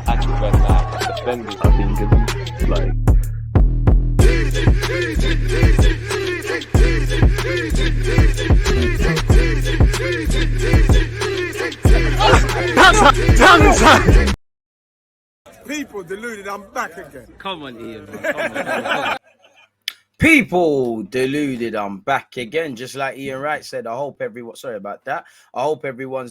active and defending. I think it's like People deluded, I'm back again. Come on, Ian, man. Come on. People deluded, I'm back again. Just like Ian Wright said, I hope everyone's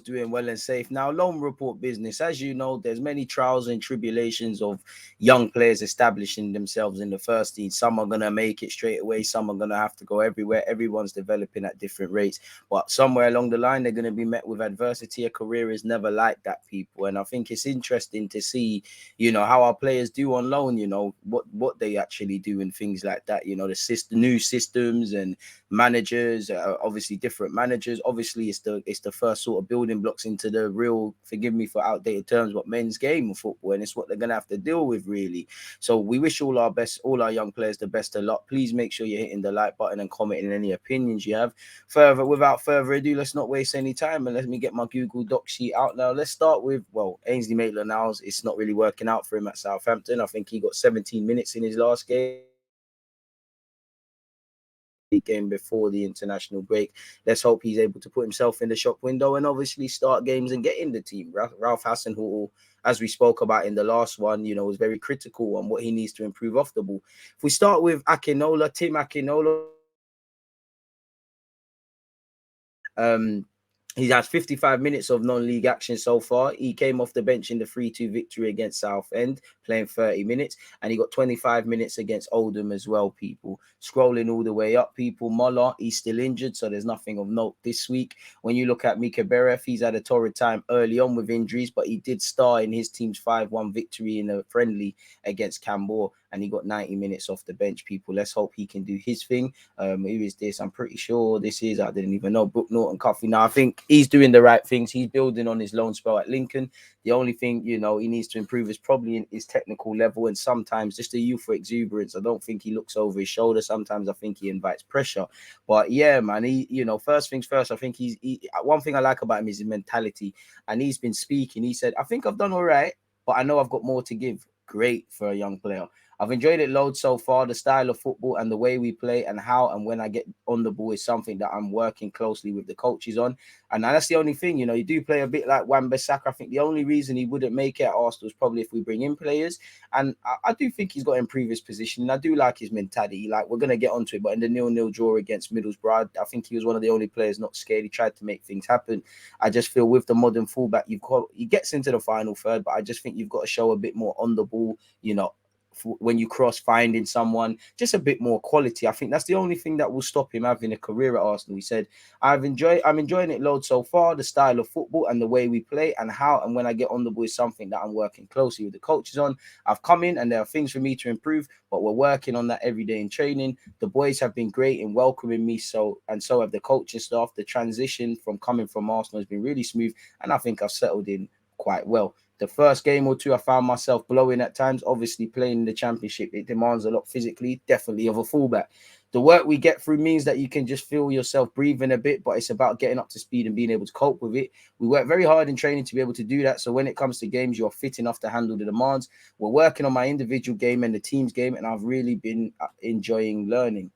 doing well and safe. Now, loan report business. As you know, there's many trials and tribulations of young players establishing themselves in the first team. Some are going to make it straight away. Some are going to have to go everywhere. Everyone's developing at different rates. But somewhere along the line, they're going to be met with adversity. A career is never like that, people. And I think it's interesting to see, how our players do on loan, what they actually do and things like that. The new systems and managers, obviously different managers. Obviously, it's the first sort of building blocks into the real, forgive me for outdated terms, but men's game of football, and it's what they're gonna have to deal with, really. So we wish all our young players the best of luck. Please make sure you're hitting the like button and commenting any opinions you have. Without further ado, let's not waste any time and let me get my Google Doc sheet out now. Let's start with Ainsley Maitland-Niles. It's not really working out for him at Southampton. I think he got 17 minutes in his last game before the international break. Let's hope he's able to put himself in the shop window and obviously start games and get in the team. Ralph Hasenhuttl, as we spoke about in the last one, was very critical on what he needs to improve off the ball. If we start with Tim Akinola, he has 55 minutes of non-league action so far. He came off the bench in the 3-2 victory against Southend, playing 30 minutes, and he got 25 minutes against Oldham as well, people. Scrolling all the way up, people. Moller, he's still injured, so there's nothing of note this week. When you look at Mika Beref, he's had a torrid time early on with injuries, but he did star in his team's 5-1 victory in a friendly against Cambourne, and he got 90 minutes off the bench, people. Let's hope he can do his thing. Who is this? I'm pretty sure this is, I didn't even know, Brooke Norton-Cuffy. Now, I think he's doing the right things. He's building on his loan spell at Lincoln. The only thing, he needs to improve is probably in his technical level and sometimes just a youthful exuberance. I don't think he looks over his shoulder. Sometimes I think he invites pressure. But yeah, man, first things first, I think one thing I like about him is his mentality. And he's been speaking. He said, I think I've done all right, but I know I've got more to give. Great for a young player. I've enjoyed it loads so far. The style of football and the way we play and how and when I get on the ball is something that I'm working closely with the coaches on. And that's the only thing, you do play a bit like Wan-Bissaka. I think the only reason he wouldn't make it at Arsenal is probably if we bring in players. And I do think he's got to improve his position. And I do like his mentality. We're going to get onto it. But in the 0-0 draw against Middlesbrough, I think he was one of the only players not scared. He tried to make things happen. I just feel with the modern fullback, he gets into the final third, but I just think you've got to show a bit more on the ball, when you cross, finding someone, just a bit more quality. I think that's the only thing that will stop him having a career at Arsenal. He said, I'm enjoying it loads so far. The style of football and the way we play and how and when I get on the ball is something that I'm working closely with the coaches on. I've come in and there are things for me to improve, but we're working on that every day in training. The boys have been great in welcoming me, so have the coaching staff. The transition from coming from Arsenal has been really smooth, and I think I've settled in quite well. The first game or two, I found myself blowing at times. Obviously, playing in the Championship, it demands a lot physically, definitely of a fullback. The work we get through means that you can just feel yourself breathing a bit, but it's about getting up to speed and being able to cope with it. We work very hard in training to be able to do that. So when it comes to games, you're fit enough to handle the demands. We're working on my individual game and the team's game, and I've really been enjoying learning.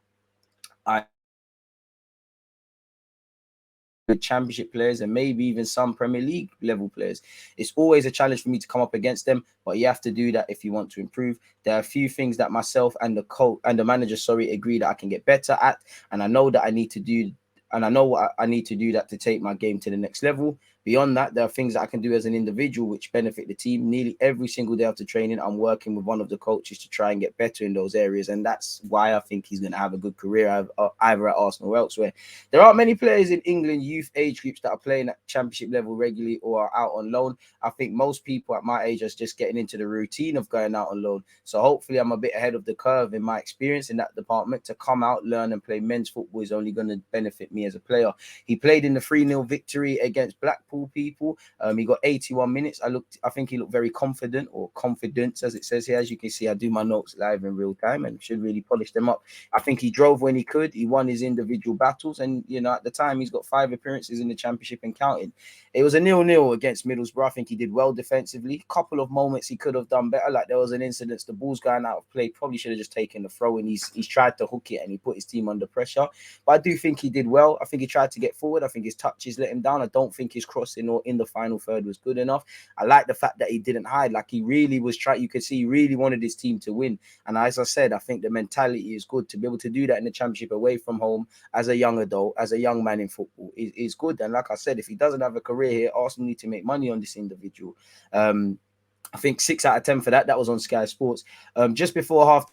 The Championship players and maybe even some Premier League level players. It's always a challenge for me to come up against them, but you have to do that if you want to improve. There are a few things that myself and the coach and the manager, agree that I can get better at, and I know that I need to do. And I know what I need to do that to take my game to the next level. Beyond that, there are things that I can do as an individual which benefit the team. Nearly every single day after training, I'm working with one of the coaches to try and get better in those areas. And that's why I think he's going to have a good career either at Arsenal or elsewhere. There aren't many players in England youth age groups that are playing at Championship level regularly or are out on loan. I think most people at my age are just getting into the routine of going out on loan. So hopefully I'm a bit ahead of the curve in my experience in that department. To come out, learn and play men's football is only going to benefit me as a player. He played in the 3-0 victory against Blackpool Blackpool, people. He got 81 minutes. I think he looked very confident, or confidence, as it says here. As you can see, I do my notes live in real time and should really polish them up. I think he drove when he could. He won his individual battles, and at the time he's got 5 appearances in the Championship and counting. It was a 0-0 against Middlesbrough. I think he did well defensively. Couple of moments he could have done better. Like there was an incident, the ball's going out of play. Probably should have just taken the throw, and he's tried to hook it and he put his team under pressure. But I do think he did well. I think he tried to get forward. I think his touches let him down. I don't think his crossing or in the final third was good enough. I like the fact that he didn't hide. Like he really was trying. You could see he really wanted his team to win. And as I said, I think the mentality is good to be able to do that in the Championship away from home as a young adult, as a young man in football is good. And like I said, if he doesn't have a career here, Arsenal need to make money on this individual. I think 6 out of 10 for that. That was on Sky Sports. Just before half,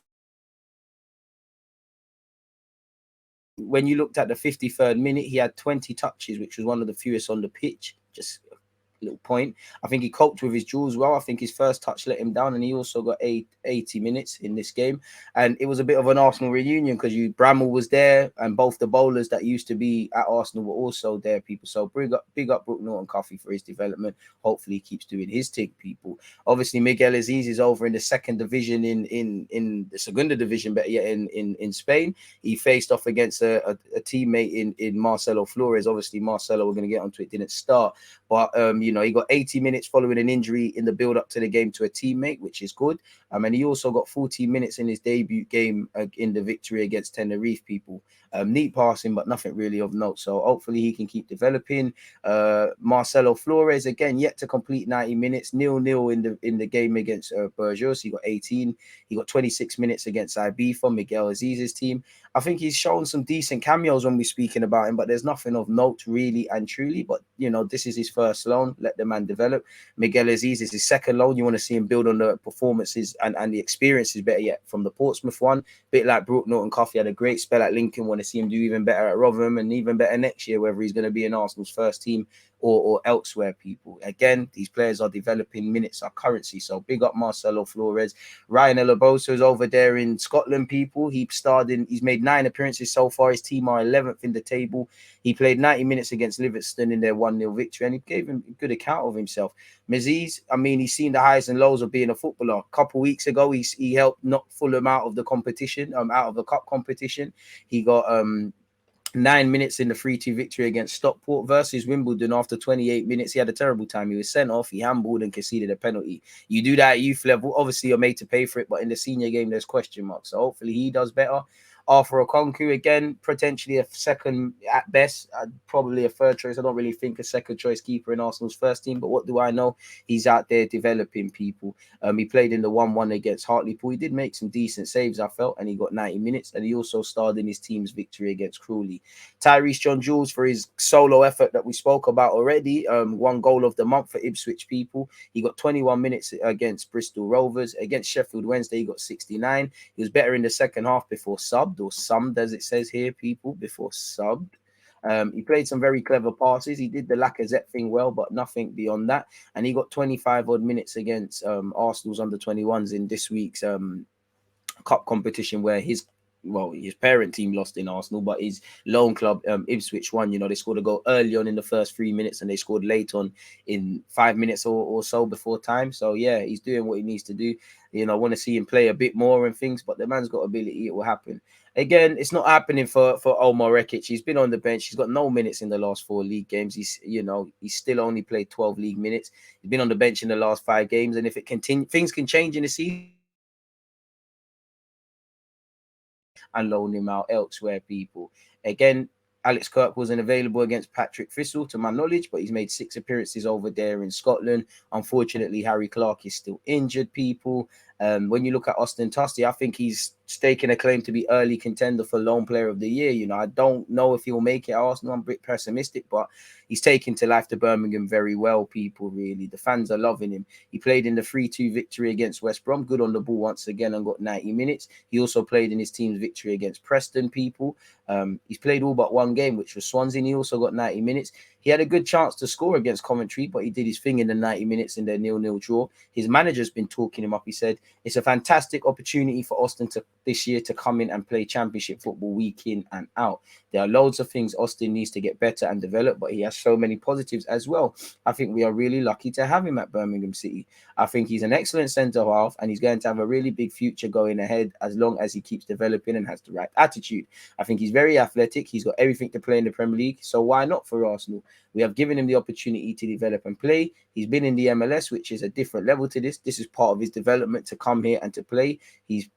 when you looked at the 53rd minute, he had 20 touches, which was one of the fewest on the pitch. Just little point. I think he coped with his duels well. I think his first touch let him down, and he also got 80 minutes in this game. And it was a bit of an Arsenal reunion because Bramall was there, and both the bowlers that used to be at Arsenal were also there, people. So big up Brook Norton-Cuffy for his development. Hopefully he keeps doing his thing, people. Obviously Miguel Aziz is over in the second division in the Segunda division, but yet in Spain. He faced off against a teammate in Marcelo Flores. Obviously Marcelo, we're going to get onto it, didn't start, but he got 80 minutes following an injury in the build-up to the game to a teammate, which is good. And he also got 40 minutes in his debut game in the victory against Tenerife, people. Neat passing, but nothing really of note. So hopefully he can keep developing. Marcelo Flores, again, yet to complete 90 minutes. 0-0 in the game against Burgos. He got 18. He got 26 minutes against Ibiza, Miguel Aziz's team. I think he's shown some decent cameos when we're speaking about him, but there's nothing of note really and truly. But, this is his first loan. Let the man develop. Miguel Aziz is his second loan. You want to see him build on the performances and the experiences, better yet, from the Portsmouth one. Bit like Brook Norton-Cuffy had a great spell at Lincoln. Want to see him do even better at Rotherham and even better next year, whether he's going to be in Arsenal's first team or elsewhere, people. Again, these players are developing. Minutes are currency. So big up Marcelo Flores. Ryan Elaboso is over there in Scotland, people. He's made 9 appearances so far. His team are 11th in the table. He played 90 minutes against Livingston in their 1-0 victory, and he gave him a good account of himself. Maziz, he's seen the highs and lows of being a footballer. A couple weeks ago, he helped knock Fulham out of the competition, out of the cup competition. He got 9 minutes in the 3-2 victory against Stockport versus Wimbledon. After 28 minutes, he had a terrible time. He was sent off. He handballed and conceded a penalty. You do that at youth level, obviously you're made to pay for it, but in the senior game, there's question marks. So hopefully he does better. Arthur Okonkwo, again, potentially a second at best, probably a third choice. I don't really think a second choice keeper in Arsenal's first team, but what do I know? He's out there developing, people. He played in the 1-1 against Hartlepool. He did make some decent saves, I felt, and he got 90 minutes, and he also starred in his team's victory against Crawley. Tyrese John-Jules, for his solo effort that we spoke about already, 1 goal of the month for Ipswich, people. He got 21 minutes against Bristol Rovers. Against Sheffield Wednesday, he got 69. He was better in the second half before subbed, or summed, as it says here, people, before subbed. He played some very clever passes. He did the Lacazette thing well, but nothing beyond that. And he got 25 odd minutes against Arsenal's under-21s in this week's cup competition, where his parent team lost in Arsenal, but his loan club, Ipswich, won. They scored a goal early on in the first 3 minutes, and they scored late on in 5 minutes or so before time. So yeah, he's doing what he needs to do. I want to see him play a bit more and things, but the man's got ability. It will happen. Again, it's not happening for Omar Rekic. He's been on the bench. He's got no minutes in the last 4 league games. He's still only played 12 league minutes. He's been on the bench in the last 5 games, and if it continues, things can change in the season. And loan him out elsewhere, people. Again, Alex Kirk wasn't available against Patrick Thistle, to my knowledge, but he's made 6 appearances over there in Scotland. Unfortunately, Harry Clark is still injured, people. When you look at Auston Trusty, I think he's staking a claim to be early contender for Lone Player of the Year. I don't know if he'll make it at Arsenal. I'm a bit pessimistic, but he's taken to life to Birmingham very well, people, really. The fans are loving him. He played in the 3-2 victory against West Brom, good on the ball once again, and got 90 minutes. He also played in his team's victory against Preston, people. He's played all but 1 game, which was Swansea. He also got 90 minutes. He had a good chance to score against Coventry, but he did his thing in the 90 minutes in their 0-0 draw. His manager's been talking him up. He said, it's a fantastic opportunity for Auston this year to come in and play championship football week in and out. There are loads of things Austin needs to get better and develop, but he has so many positives as well. I think we are really lucky to have him at Birmingham City. I think he's an excellent centre half, and he's going to have a really big future going ahead as long as he keeps developing and has the right attitude. I think he's very athletic. He's got everything to play in the Premier League. So why not for Arsenal? We have given him the opportunity to develop and play. He's been in the MLS, which is a different level to this. This is part of his development to come here and to play. The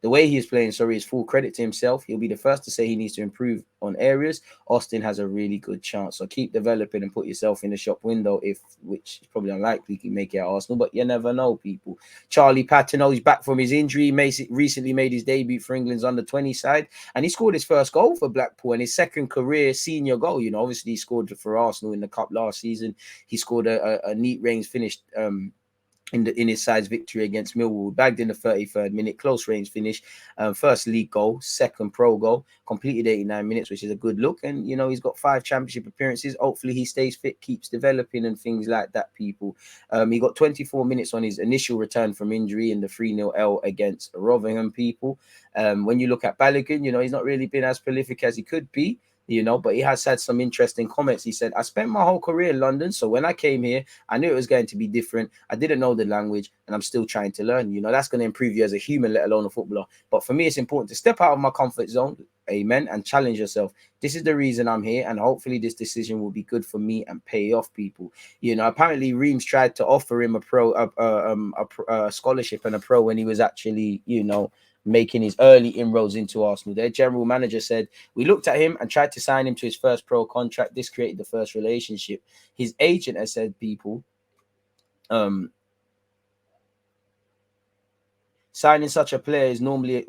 way he is playing, is full credit to himself. He'll be the first to say he needs to improve on areas. Austin has a really good chance. So keep developing and put yourself in the shop window, which is probably unlikely to make it at Arsenal, but you never know, people. Charlie Patino, he's back from his injury. Recently made his debut for England's under-20 side, and he scored his first goal for Blackpool and his second career senior goal. Obviously he scored for Arsenal in the cup last season. He scored a neat range finish in his side's victory against Millwall. Bagged in the 33rd minute, close range finish, first league goal, second pro goal, completed 89 minutes, which is a good look. And he's got 5 championship appearances. Hopefully he stays fit, keeps developing and things like that, people. He got 24 minutes on his initial return from injury in the 3-0 L against Rotherham, people. When you look at Balogun, he's not really been as prolific as he could be, but he has had some interesting comments. He said, I spent my whole career in London, so when I came here, I knew it was going to be different. I didn't know the language, and I'm still trying to learn. That's going to improve you as a human, let alone a footballer. But for me, it's important to step out of my comfort zone, amen, and challenge yourself. This is the reason I'm here, and hopefully this decision will be good for me and pay off, people. Apparently Reims tried to offer him a scholarship and a pro when he was actually, making his early inroads into Arsenal. Their general manager said, we looked at him and tried to sign him to his first pro contract. This created the first relationship. His agent has said, people, signing such a player is normally,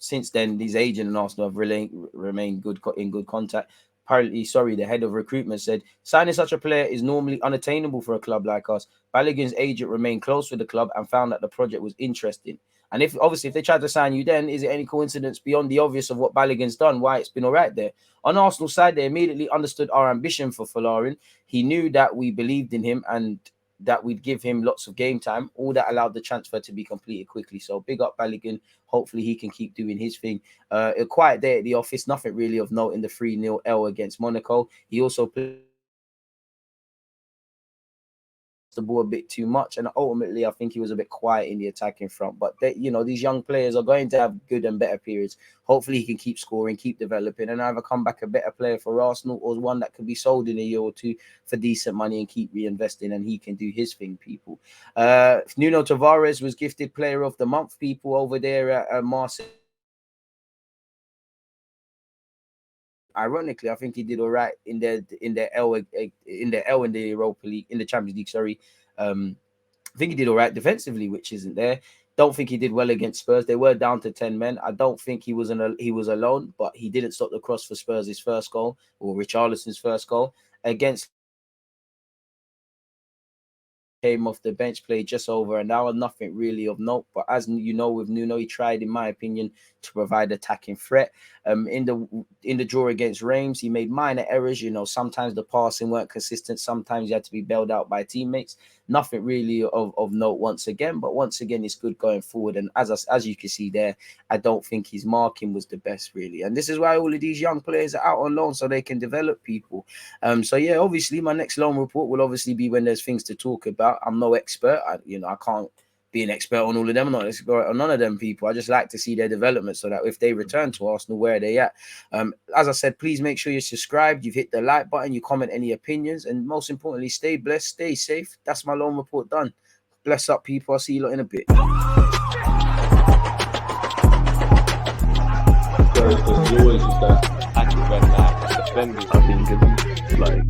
since then, his agent and Arsenal have remained in good contact. Apparently, the head of recruitment said, signing such a player is normally unattainable for a club like us. Balogun's agent remained close with the club and found that the project was interesting. And if they tried to sign you then, is it any coincidence beyond the obvious of what Balogun's done, why it's been all right there? On Arsenal's side, they immediately understood our ambition for Folarin. He knew that we believed in him and that we'd give him lots of game time. All that allowed the transfer to be completed quickly. So big up Balogun. Hopefully he can keep doing his thing. A quiet day at the office. Nothing really of note in the 3-0 L against Monaco. He also played the ball a bit too much, and ultimately I think he was a bit quiet in the attacking front. But these young players are going to have good and better periods. Hopefully he can keep scoring, keep developing, and either come back a better player for Arsenal or one that could be sold in a year or two for decent money and keep reinvesting, and he can do his thing, people. Nuno Tavares was gifted player of the month, people, over there at Marseille. Ironically, I think he did all right in the Europa League, in the Champions League. I think he did all right defensively, which isn't there. Don't think he did well against Spurs. They were down to 10 men. I don't think he was alone, but he didn't stop the cross for Spurs' first goal, or Richarlison's first goal against. Came off the bench, played just over an hour, nothing really of note. But as you know, with Nuno, he tried, in my opinion, to provide attacking threat. In the draw against Reims, he made minor errors. Sometimes the passing weren't consistent. Sometimes he had to be bailed out by teammates. Nothing really of note once again. But once again, it's good going forward. And as you can see there, I don't think his marking was the best, really. And this is why all of these young players are out on loan, so they can develop, people. So yeah, obviously my next loan report will obviously be when there's things to talk about. I'm no expert. I can't be an expert on all of them. I'm not an expert on none of them, people. I just like to see their development so that if they return to Arsenal, where are they at? As I said, please make sure you're subscribed, you've hit the like button, you comment any opinions, and most importantly, stay blessed, stay safe. That's my loan report done. Bless up, people. I'll see you lot in a bit. There's always just that active defending. I think it's like